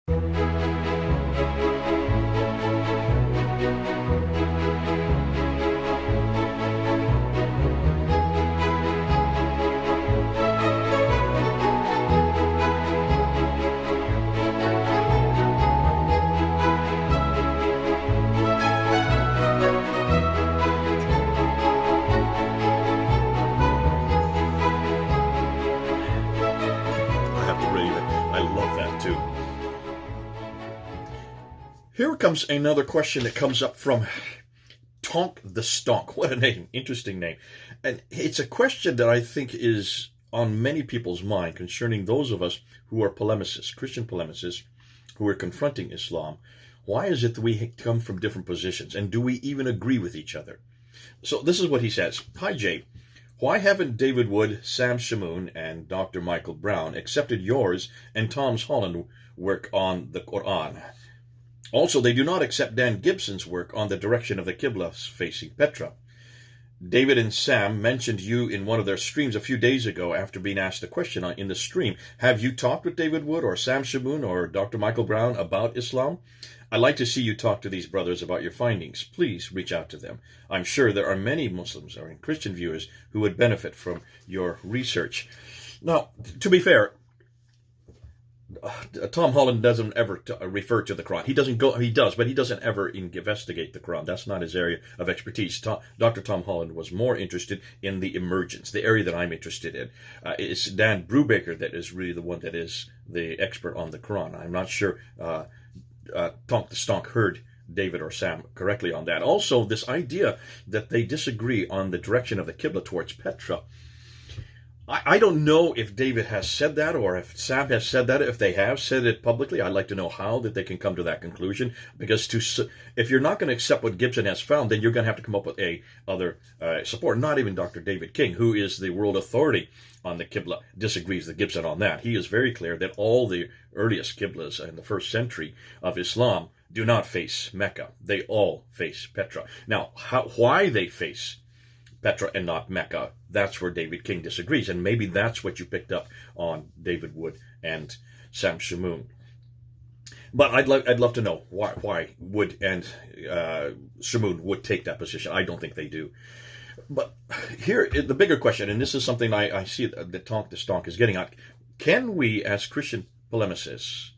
I have to believe it. I love that too. Here comes another question that comes up from Tonk the Stonk. What a name. Interesting name. And it's a question that I think is on many people's mind concerning those of us who are polemicists, Christian polemicists, who are confronting Islam. Why is it that we come from different positions? And do we even agree with each other? So this is what he says. Hi, Jay. Why haven't David Wood, Sam Shamoun, and Dr. Michael Brown accepted yours and Tom Holland's work on the Quran? Also, they do not accept Dan Gibson's work on the direction of the Qibla facing Petra. David and Sam mentioned you in one of their streams a few days ago after being asked a question in the stream. Have you talked with David Wood or Sam Shamoun or Dr. Michael Brown about Islam? I'd like to see you talk to these brothers about your findings. Please reach out to them. I'm sure there are many Muslims or Christian viewers who would benefit from your research. Now, to be fair, Tom Holland doesn't ever refer to the Quran. He does, but he doesn't ever investigate the Quran. That's not his area of expertise. Dr. Tom Holland was more interested in the emergence, the area that I'm interested in. It's Dan Brubaker that is really the one that is the expert on the Quran. I'm not sure Tonk the Stonk heard David or Sam correctly on that. Also, this idea that they disagree on the direction of the Qibla towards Petra. I don't know if David has said that or if Sam has said that. If they have said it publicly, I'd like to know how that they can come to that conclusion. Because if you're not going to accept what Gibson has found, then you're going to have to come up with other support. Not even Dr. David King, who is the world authority on the Qibla, disagrees with Gibson on that. He is very clear that all the earliest Qiblas in the first century of Islam do not face Mecca. They all face Petra. Now, why they face Petra and not Mecca, that's where David King disagrees. And maybe that's what you picked up on David Wood and Sam Shamoun. But I'd love to know why Wood and Shamoun would take that position. I don't think they do. But here, the bigger question, and this is something I see that Tonk the Stonk is getting at. Can we, as Christian polemicists,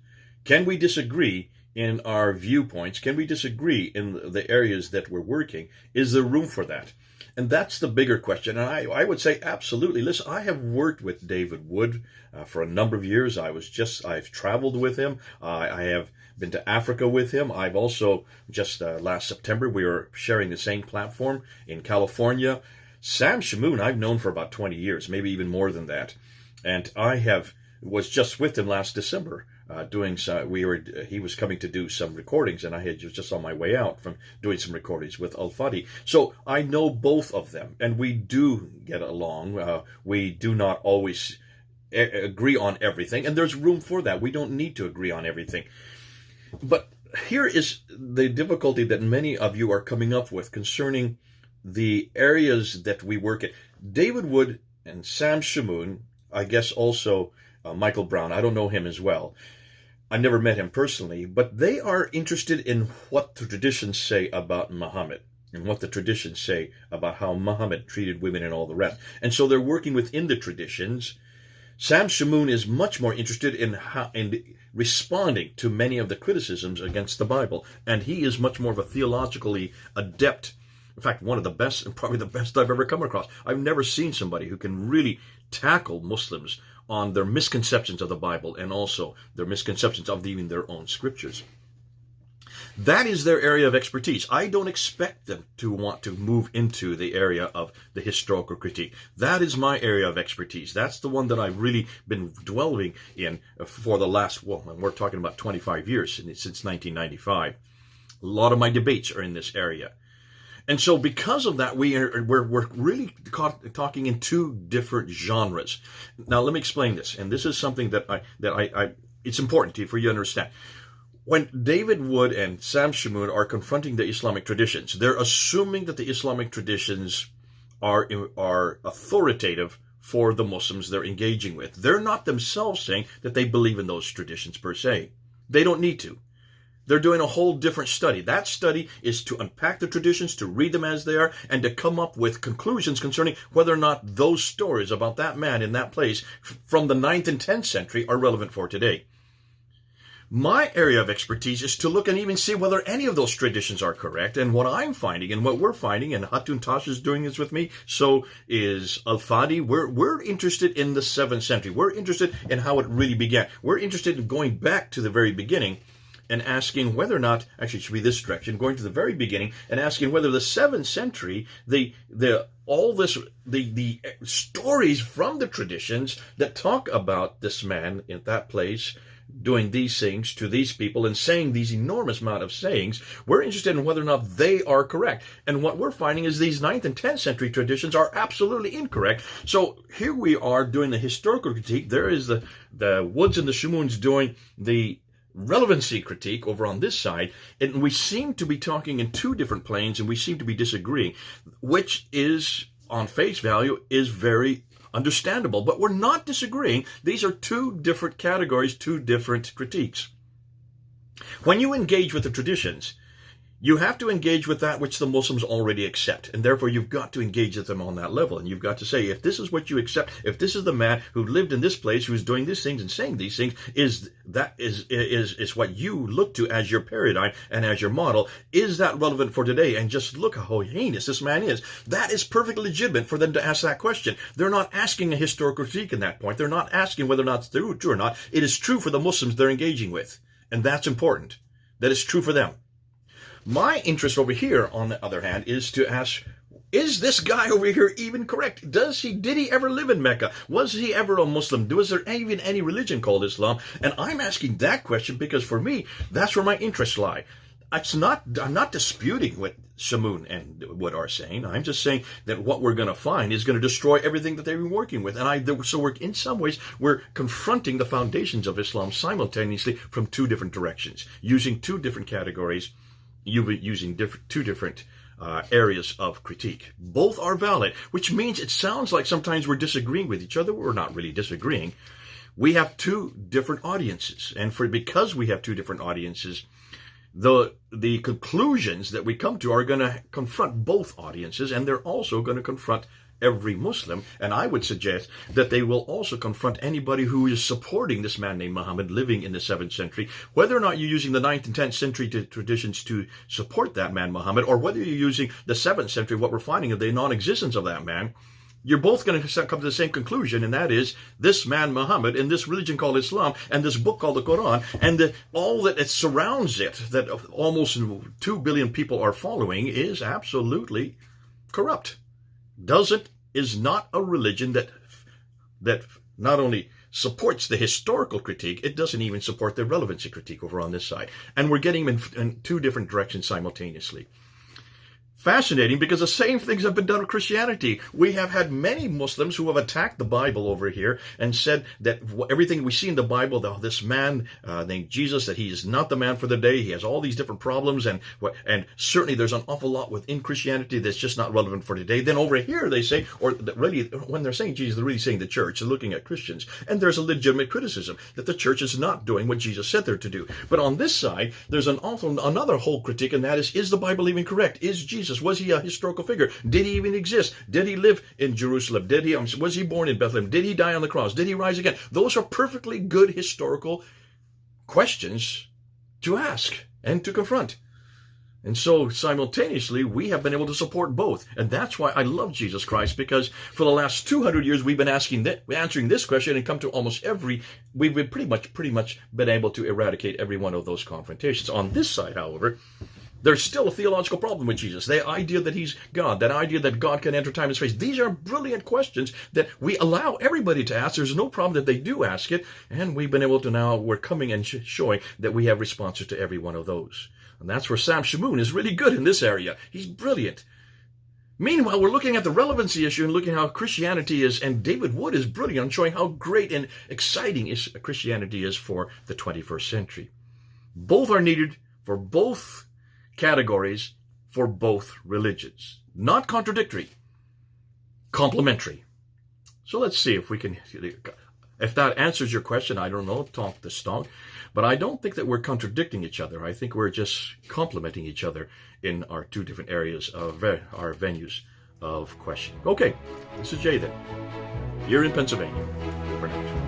can we disagree in our viewpoints? Can we disagree in the areas that we're working? Is there room for that? And that's the bigger question. And I would say absolutely. Listen, I have worked with David Wood for a number of years. I've traveled with him. I have been to Africa with him. I've also, just last September, we were sharing the same platform in California. Sam Shamoun, I've known for about 20 years, maybe even more than that. And was just with him last December. He was coming to do some recordings, and I had just on my way out from doing some recordings with Al-Fadi. So I know both of them, and we do get along. We do not always agree on everything, and there's room for that. We don't need to agree on everything. But here is the difficulty that many of you are coming up with concerning the areas that we work in. David Wood and Sam Shamoun, I guess also Michael Brown, I don't know him as well. I never met him personally, but they are interested in what the traditions say about Muhammad and what the traditions say about how Muhammad treated women and all the rest. And so they're working within the traditions. Sam Shamoun is much more interested in responding to many of the criticisms against the Bible, and he is much more of a theologically adept. In fact, one of the best, and probably the best I've ever come across. I've never seen somebody who can really tackle Muslims on their misconceptions of the Bible and also their misconceptions of even their own scriptures. That is their area of expertise. I don't expect them to want to move into the area of the historical critique. That is my area of expertise. That's the one that I've really been dwelling in for the last, we're talking about 25 years, since 1995. A lot of my debates are in this area. And so because of that, we're really talking in two different genres. Now, let me explain this. And this is something that it's important for you to understand. When David Wood and Sam Shamoun are confronting the Islamic traditions, they're assuming that the Islamic traditions are authoritative for the Muslims they're engaging with. They're not themselves saying that they believe in those traditions per se. They don't need to. They're doing a whole different study. That study is to unpack the traditions, to read them as they are, and to come up with conclusions concerning whether or not those stories about that man in that place from the 9th and 10th century are relevant for today. My area of expertise is to look and even see whether any of those traditions are correct. And what I'm finding and what we're finding, and Hatun Tash is doing this with me, so is Al-Fadi, we're interested in the 7th century. We're interested in how it really began. We're interested in going back to the very beginning and asking whether or not, actually it should be this direction, going to the very beginning and asking whether the 7th century, the stories from the traditions that talk about this man in that place doing these things to these people and saying these enormous amount of sayings, we're interested in whether or not they are correct. And what we're finding is these 9th and 10th century traditions are absolutely incorrect. So here we are doing the historical critique. There is the Woods and the Shamoons doing the relevancy critique over on this side, and we seem to be talking in two different planes, and we seem to be disagreeing, which is, on face value, is very understandable. But we're not disagreeing. These are two different categories, two different critiques. When you engage with the traditions, you have to engage with that which the Muslims already accept, and therefore you've got to engage with them on that level, and you've got to say, if this is what you accept, if this is the man who lived in this place, who's doing these things and saying these things, is what you look to as your paradigm and as your model, is that relevant for today? And just look how heinous this man is. That is perfectly legitimate for them to ask that question. They're not asking a historical critique in that point. They're not asking whether or not it's true or not. It is true for the Muslims they're engaging with, and that's important. That is true for them. My interest over here, on the other hand, is to ask, is this guy over here even correct? Did he ever live in Mecca? Was he ever a Muslim? Was there even any religion called Islam? And I'm asking that question because for me, that's where my interests lie. I'm not disputing what Shamoon and Wood are saying. I'm just saying that what we're going to find is going to destroy everything that they've been working with. In some ways, we're confronting the foundations of Islam simultaneously from two different directions, using two different categories, using two different areas of critique. Both are valid, which means it sounds like sometimes we're disagreeing with each other. We're not really disagreeing. We have two different audiences, and because we have two different audiences, the conclusions that we come to are going to confront both audiences, and they're also going to confront every Muslim, and I would suggest that they will also confront anybody who is supporting this man named Muhammad living in the 7th century, whether or not you're using the 9th and 10th century traditions to support that man Muhammad, or whether you're using the 7th century, what we're finding of the non-existence of that man. You're both going to come to the same conclusion, and that is this man Muhammad and this religion called Islam and this book called the Quran and all that it surrounds it, that almost 2 billion people are following, is absolutely corrupt. Is not a religion that not only supports the historical critique, it doesn't even support the relevancy critique over on this side. And we're getting them in two different directions simultaneously. Fascinating, because the same things have been done with Christianity. We have had many Muslims who have attacked the Bible over here and said that everything we see in the Bible, this man named Jesus, that he is not the man for the day. He has all these different problems, and certainly there's an awful lot within Christianity that's just not relevant for today. Then over here they say, or really when they're saying Jesus, they're really saying the church. They're looking at Christians, and there's a legitimate criticism that the church is not doing what Jesus said they're to do. But on this side, there's another whole critique, and that is the Bible even correct? Is Jesus, was he a historical figure? Did he even exist? Did he live in Jerusalem? Was he born in Bethlehem? Did he die on the cross? Did he rise again? Those are perfectly good historical questions to ask and to confront. And so simultaneously, we have been able to support both. And that's why I love Jesus Christ, because for the last 200 years, we've been answering this question and come to we've been pretty much been able to eradicate every one of those confrontations. On this side, however, there's still a theological problem with Jesus. The idea that he's God, that idea that God can enter time and space. These are brilliant questions that we allow everybody to ask. There's no problem that they do ask it. And we've been able to we're coming and showing that we have responses to every one of those. And that's where Sam Shamoon is really good in this area. He's brilliant. Meanwhile, we're looking at the relevancy issue and looking at how Christianity is, and David Wood is brilliant on showing how great and exciting Christianity is for the 21st century. Both are needed for both categories, for both religions. Not contradictory, complementary. So let's see if that answers your question. I don't know, talk the stonk. But I don't think that we're contradicting each other. I think we're just complementing each other in our two different areas of our venues of question. Okay, this is Jay then, here in Pennsylvania. For now.